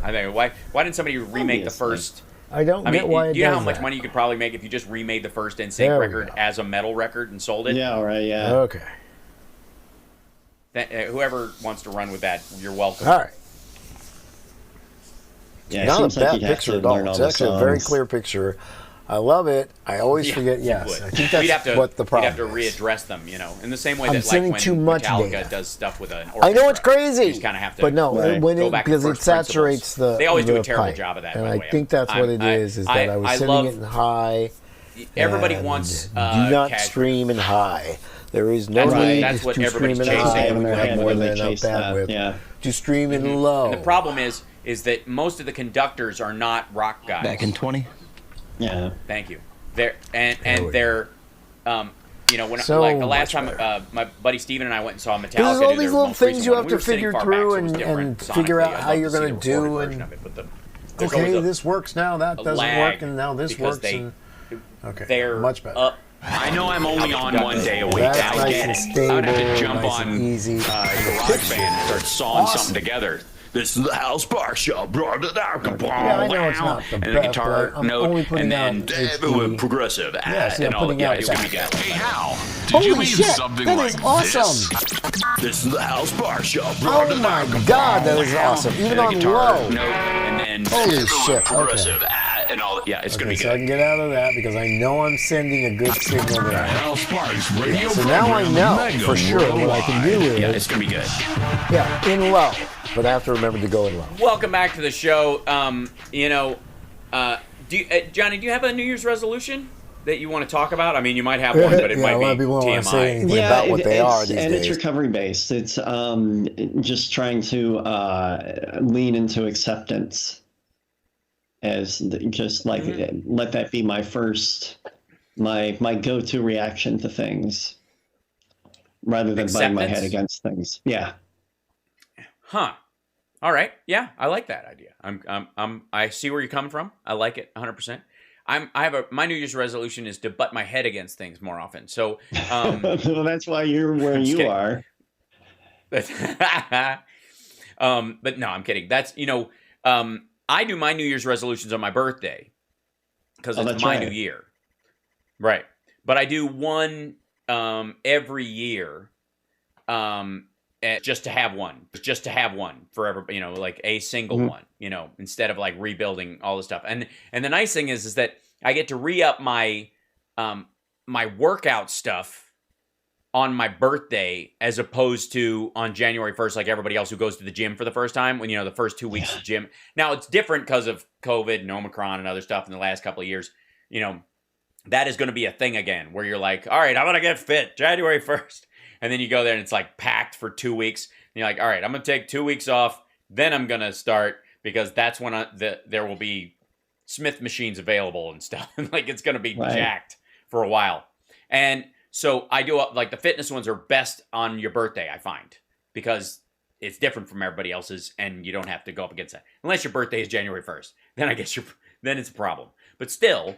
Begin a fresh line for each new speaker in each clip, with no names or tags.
I think why didn't somebody remake the first?
I don't get why it
do you know
does
how much
that.
money you could probably make if you just remade the first NSYNC
There we
record
go.
as a metal record and sold it?
Yeah, right, yeah.
Okay.
Whoever wants to run with that, you're welcome.
All right.
Yeah, it
Not
seems
a
like
bad
you'd have
picture
to
at all.
learn
It's
the
actually a very
songs.
clear picture. I love it. I always forget.
you
Yes,
would.
I think that's what the problem
You'd have to
is.
readdress them, in the same way
I'm
that like
sending
when
too much
Metallica
data.
does stuff with an orchestra.
I know it's crazy,
You just kind of have to.
but no,
Right.
when
go
it,
back to
because it
first
saturates
principles.
the.
They always do
the
a terrible
pipe.
job of that.
and
by
I
the way.
think that's what it is. Is that I was sending it in high.
Everybody
and
wants.
do not
casual.
stream in high. There is no need
that's what
to stream
everybody's
in
chasing.
high
Everyone
when you have
had
more
when they
than enough
chase that,
bandwidth.
yeah.
To stream in low.
And the problem is that most of the conductors are not rock guys.
Back in 20.
Yeah.
Thank you. They're and
we
they're, when
So
like the last
much
time
better.
my buddy Steven and I went and saw Metallica.
There's all
do
these
their
little
most
things
recent
you
one.
have
We
to
were sitting
figure
far back,
through
so it was different
and figure
sonically.
out
I'd
how
love
you're
to see
going
a
to do.
recorded version
And
of it, but there's always
okay,
a-
this works now. That
a
doesn't
lag
work, and now this
because
works.
they-
Okay,
They're
much better.
up.
I know I'm only on one day a week.
That's
I
nice
get
and
it.
stable,
I'd have to jump
nice
on
and easy.
GarageBand and start sawing something together. This is the House Bar Show.
Yeah, I know it's not the
and
best,
the guitar
but I'm
note,
only putting
and then
out HD.
progressive.
Yes, yeah,
and all
putting
that.
out
It's gonna be
sound.
good. Hey, Hal, did
Holy
you mean
shit,
something
that
like
is awesome.
This is the House Bar Show.
Oh my God, that is awesome. Even
And a
on
guitar
low.
note, and then
Holy shit,
progressive. And all that. Yeah, it's gonna
Okay,
be
so I
good.
can get out of that because I know I'm sending a good signal there.
Hal Sparks radio
So now I
program,
know
mega
for sure what I can do
worldwide. Yeah,
is,
it's gonna be good.
yeah, in low. But I have to remember to go in low.
Welcome back to the show. Johnny, do you have a New Year's resolution that you want to talk about? I mean, you might have one, but it
Yeah,
might
a
be
lot of people don't want to say
TMI.
anything about what they are these
and
days.
it's recovery based. It's just trying to lean into acceptance as just like let that be my first my go-to reaction to things rather than butting my head
Acceptance?
against things. Yeah.
Huh. All right. Yeah, I like that idea. I see where you're coming from. I like it 100%. My New Year's resolution is to butt my head against things more often. So,
Well, that's why you're where
just
you
kidding.
are.
but no, I'm kidding. That's I do my New Year's resolutions on my birthday because it's
that's
my
right.
new year, right? But I do one every year, just to have one forever. Like a single one. Instead of like rebuilding all the stuff. And the nice thing is that I get to re-up my my workout stuff on my birthday as opposed to on January 1st, like everybody else who goes to the gym for the first time when, the first 2 weeks of gym. Now it's different because of COVID and Omicron and other stuff in the last couple of years. That is going to be a thing again where you're like, all right, I'm going to get fit January 1st. And then you go there and it's like packed for 2 weeks. And you're like, all right, I'm going to take 2 weeks off. Then I'm going to start because that's when there will be Smith machines available and stuff. Like it's going to be jacked for a while. And so I do like the fitness ones are best on your birthday, I find, because it's different from everybody else's and you don't have to go up against that. Unless your birthday is January 1st. Then I guess then it's a problem. But still,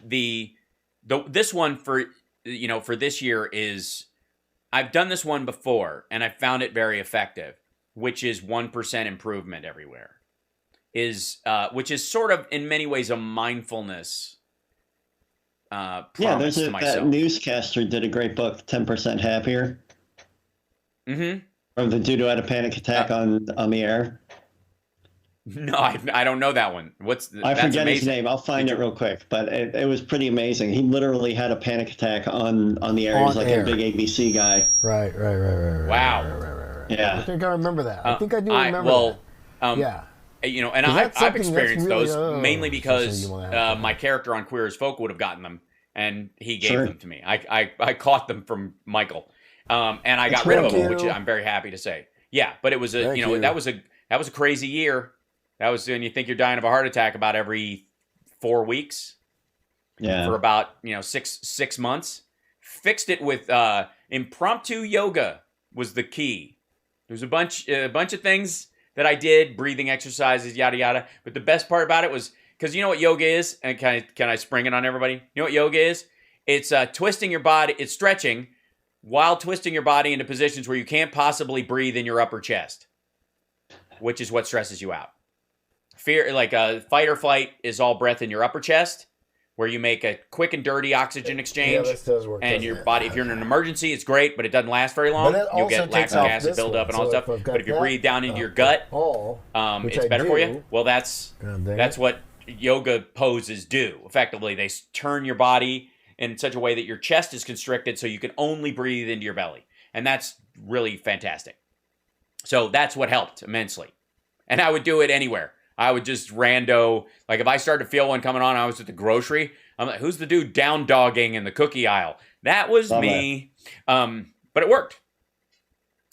this one for this year is I've done this one before and I found it very effective, which is 1% improvement everywhere. Which is sort of in many ways a mindfulness promise to myself.
That newscaster did a great book, 10% Happier.
Mm-hmm.
From the dude who had a panic attack on the air.
No, I don't know that one.
I forget his name. I'll find it real quick. But it was pretty amazing. He literally had a panic attack on the air. He was like a big ABC guy.
Right.
Wow.
Right.
Yeah.
I think I remember that. I think I do remember that. Yeah.
And I've experienced those mainly because my character on Queer as Folk would have gotten them, and he gave them to me. I caught them from Michael, and I got rid of them, which I'm very happy to say. Yeah, but it was that was a crazy year. That was when you think you're dying of a heart attack about every 4 weeks.
Yeah.
For about 6 months. Fixed it with impromptu yoga was the key. There's a bunch of things that I did, breathing exercises, yada yada. But the best part about it was because you know what yoga is, and can I spring it on everybody? You know what yoga is? It's twisting your body. It's stretching while twisting your body into positions where you can't possibly breathe in your upper chest. which is what stresses you out. Fear, like fight or flight, is all breath in your upper chest, where you make a quick and dirty oxygen exchange.
Yeah, this does work.
And your body, if you're in an emergency, it's great, but it doesn't last very long.
But it
You'll
also
get
takes
lactic
off
acid
this
buildup and all
one.
that
So if
stuff.
I've got
But if you
that,
breathe down into your gut,
which
it's
I
better for you.
do.
Well, that's
God dang it.
what yoga poses do. Effectively, they turn your body in such a way that your chest is constricted so you can only breathe into your belly. And that's really fantastic. So that's what helped immensely. And I would do it anywhere. I would just rando, like if I started to feel one coming on, I was at the grocery. I'm like, who's the dude down dogging in the cookie aisle? That was me. But it worked.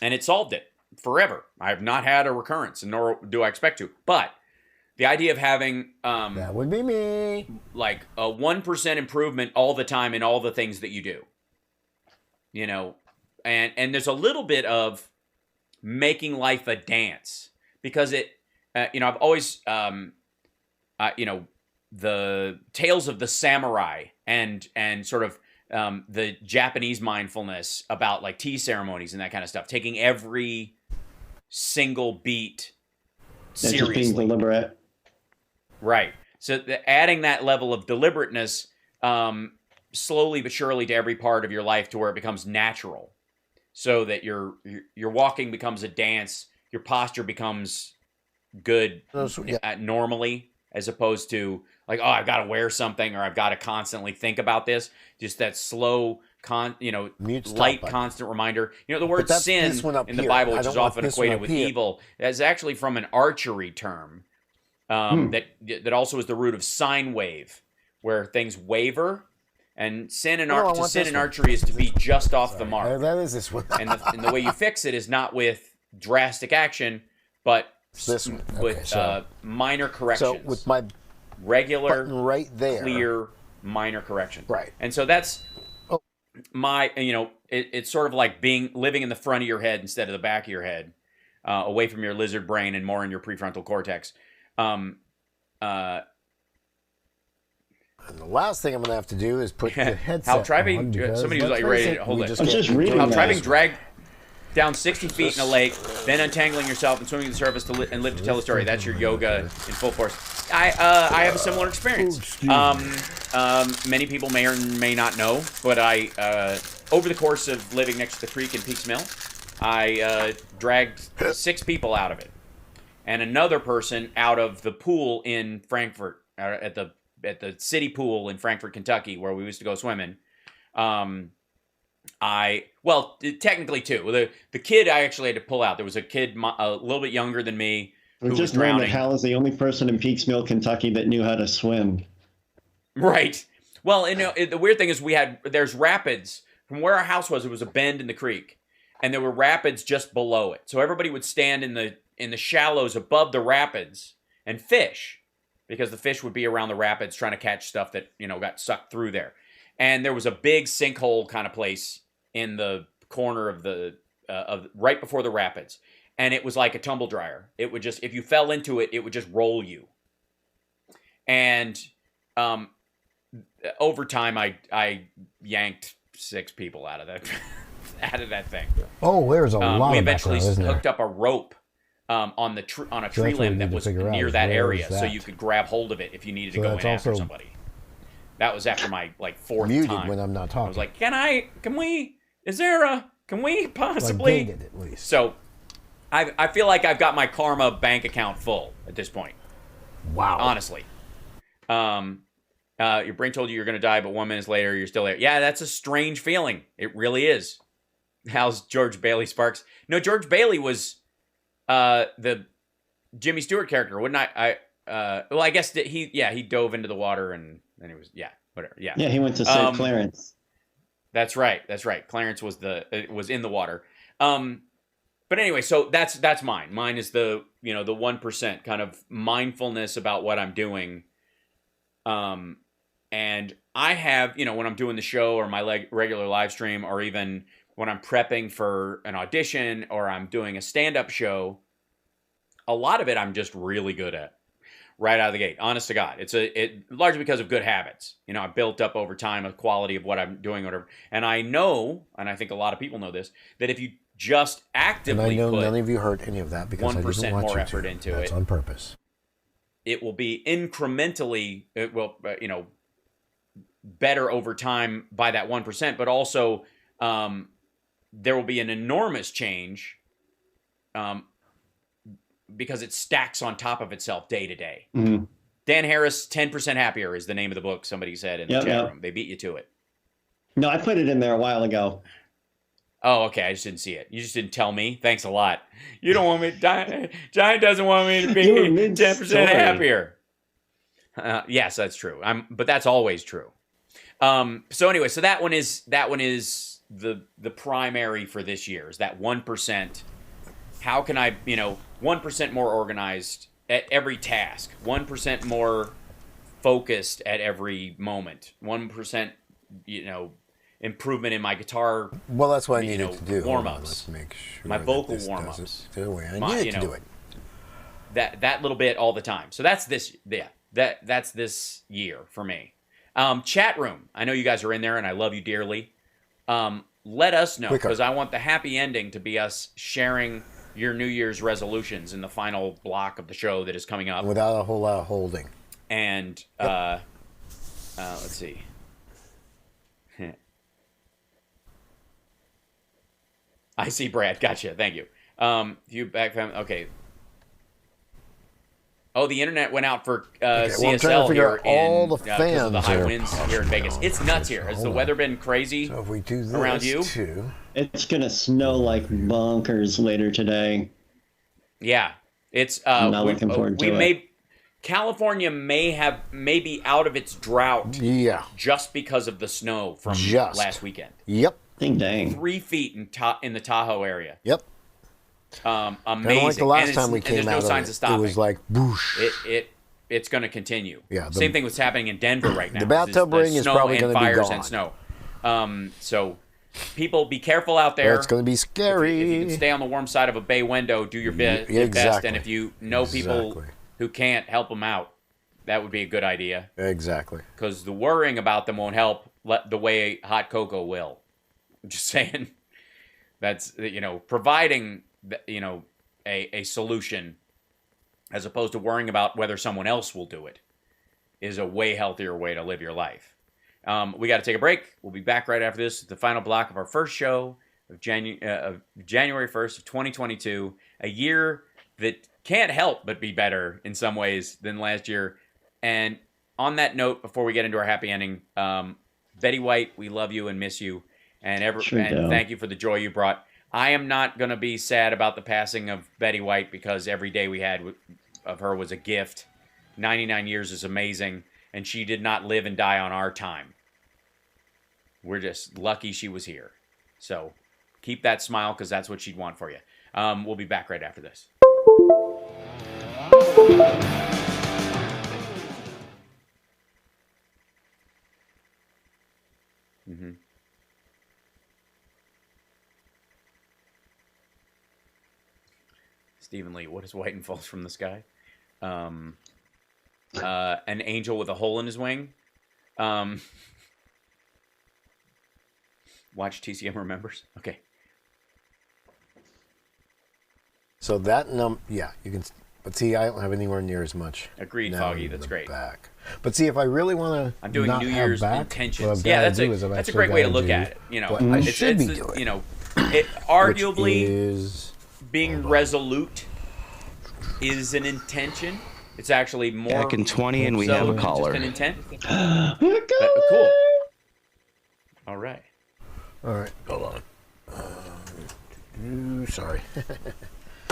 And it solved it forever. I have not had a recurrence, and nor do I expect to. But the idea of having
That would be me.
like a 1% improvement all the time in all the things that you do. You know, and there's a little bit of making life a dance, because it, I've always, the tales of the samurai and sort of the Japanese mindfulness about like tea ceremonies and that kind of stuff, taking every single beat
And just being
seriously.
deliberate.
Right. So adding that level of deliberateness slowly but surely to every part of your life to where it becomes natural, so that your walking becomes a dance, your posture becomes good normally, as opposed to like, oh, I've got to wear something or I've got to constantly think about this. Just that slow,
Mute stop
light,
button.
constant reminder. The word
that's
sin
this one up
in the
here.
Bible,
I
which
don't
is
want
often
this one
equated
up
with
here.
evil, is actually from an archery term that also is the root of sine wave, where things waver. And sin in,
I want
sin
this
in
one.
archery is to be just off the mark.
That is this one.
And the way you fix it is not with drastic action, but
This one.
with
Okay, so-
minor corrections.
So with my
regular,
button right there.
clear, minor corrections.
Right.
And so that's
Oh.
my, it's sort of like living in the front of your head instead of the back of your head, away from your lizard brain and more in your prefrontal cortex.
And the last thing I'm going to have to do is put the headset
How driving,
on because
somebody was
let's
like ready
face
to
it,
hold
we
it.
I was just reading
How
that.
driving drag down 60 feet in a lake, then untangling yourself and swimming to the surface and live to tell a story. That's your yoga in full force. I have a similar experience. Many people may or may not know, but I, over the course of living next to the creek in Peaks Mill, I dragged 6 people out of it, and another person out of the pool in Frankfort, at the city pool in Frankfort, Kentucky, where we used to go swimming. Technically 2. The kid I actually had to pull out. There was a kid a little bit younger than me who
We
was
just learned that
drowning.
Hal is the only person in Peaks Mill, Kentucky that knew how to swim.
Right. Well, the weird thing is there's rapids from where our house was. It was a bend in the creek, and there were rapids just below it. So everybody would stand in the shallows above the rapids and fish, because the fish would be around the rapids trying to catch stuff that got sucked through there. And there was a big sinkhole kind of place in the corner of right before the rapids, and it was like a tumble dryer. It would just, if you fell into it, it would just roll you. And over time, I yanked 6 people out of that thing.
Oh, there's a lot
We
of
eventually
background, isn't there?
hooked up a rope on a tree
that's what we
limb that
need to
was
figure out
near
is
that
where
area,
is
so
that?
you could grab hold of it if you needed
So
to go in
that's
after
also
somebody. That was after my 4th
Muted
time.
when I'm not talking.
I was like, can we possibly?
Like gated, at least.
So I feel like I've got my karma bank account full at this point.
Wow.
Honestly. Your brain told you you're going to die, but 1 minute later, you're still there. Yeah, that's a strange feeling. It really is. How's George Bailey Sparks? No, George Bailey was the Jimmy Stewart character, wouldn't I? I guess that he dove into the water and then he was, whatever. Yeah.
Yeah, he went to save Clarence.
That's right. Clarence was in the water. But anyway, so that's mine. Mine is the 1% kind of mindfulness about what I'm doing. And I have, when I'm doing the show or my regular live stream, or even when I'm prepping for an audition or I'm doing a stand-up show, a lot of it I'm just really good at right out of the gate. Honest to God. It's largely because of good habits. I built up over time a quality of what I'm doing, whatever. And I know, and I think a lot of people know this, that if you just
And
actively
I know
put
none of you heard any of that because I
1%
didn't want
more
you
effort
to.
into
That's
it.
on purpose.
It will be incrementally, better over time by that 1%, but also there will be an enormous change because it stacks on top of itself day to day.
Mm-hmm.
Dan Harris, 10% Happier is the name of the book, somebody said in the chat room. They beat you to it.
No, I put it in there a while ago.
Oh, okay. I just didn't see it. You just didn't tell me. Thanks a lot. You don't want me. Giant doesn't want me to be 10% happier. Yes, that's true. But that's always true. So anyway, so that one is the primary for this year, is that 1%. How can I, 1% more organized at every task, 1% more focused at every moment, 1%, improvement in my guitar.
Well, that's what I needed to do.
Warm-ups.
Let's make sure
my vocal
that this
warm-ups.
does it the way I needed to do it.
That little bit all the time. So that's this. Yeah, that's this year for me. Chat room. I know you guys are in there, and I love you dearly. Let us know, because I want the happy ending to be us sharing your New Year's resolutions in the final block of the show that is coming up.
Without a whole lot of holding.
And let's see. I see, Brad. Gotcha. Thank you. You back fam. Okay. Oh, the internet went out for CSL here because of the high winds here in Vegas. It's nuts here. Has the weather been crazy
so if we do this
around you?
Too.
It's gonna snow like bonkers later today.
Yeah, it's.
I'm not looking forward to it.
California may be out of its drought.
Yeah.
Just because of the snow from last weekend.
Yep.
Dang.
3 feet in the Tahoe area.
Yep.
Amazing.
Kind of like the last time we came out
signs of stopping.
It was like whoosh.
It's going to continue.
Yeah.
Same thing was happening in Denver right now.
The bathtub ring is probably going to be gone.
Fires and snow. So people, be careful out there.
It's going to be scary.
If you can stay on the warm side of a bay window, do your best. And if you know people who can't, help them out. That would be a good idea.
Exactly.
Because the worrying about them won't help the way hot cocoa will. I'm just saying. That's, providing, a solution as opposed to worrying about whether someone else will do it is a way healthier way to live your life. We got to take a break. We'll be back right after this. The final block of our first show of January 1st of 2022, a year that can't help but be better in some ways than last year. And on that note, before we get into our happy ending, Betty White, we love you and miss you. And thank you for the joy you brought. I am not going to be sad about the passing of Betty White because every day we had of her was a gift. 99 years is amazing, and she did not live and die on our time. We're just lucky she was here. So keep that smile because that's what she'd want for you. We'll be back right after this. Mm-hmm. Stephen Lee, what is white and falls from the sky? An angel with a hole in his wing. Watch TCM remembers. Okay.
So that yeah, you can. But see, I don't have anywhere near as much.
Agreed, Foggy. That's great.
Back. But see, if I really want to,
I'm doing New Year's intentions. Yeah, that's a great way to look at it.
I should be doing.
Arguably, being resolute is an intention. It's actually more
back in 20, and we have a caller.
Just an intent. Cool. All right.
Hold on. Sorry.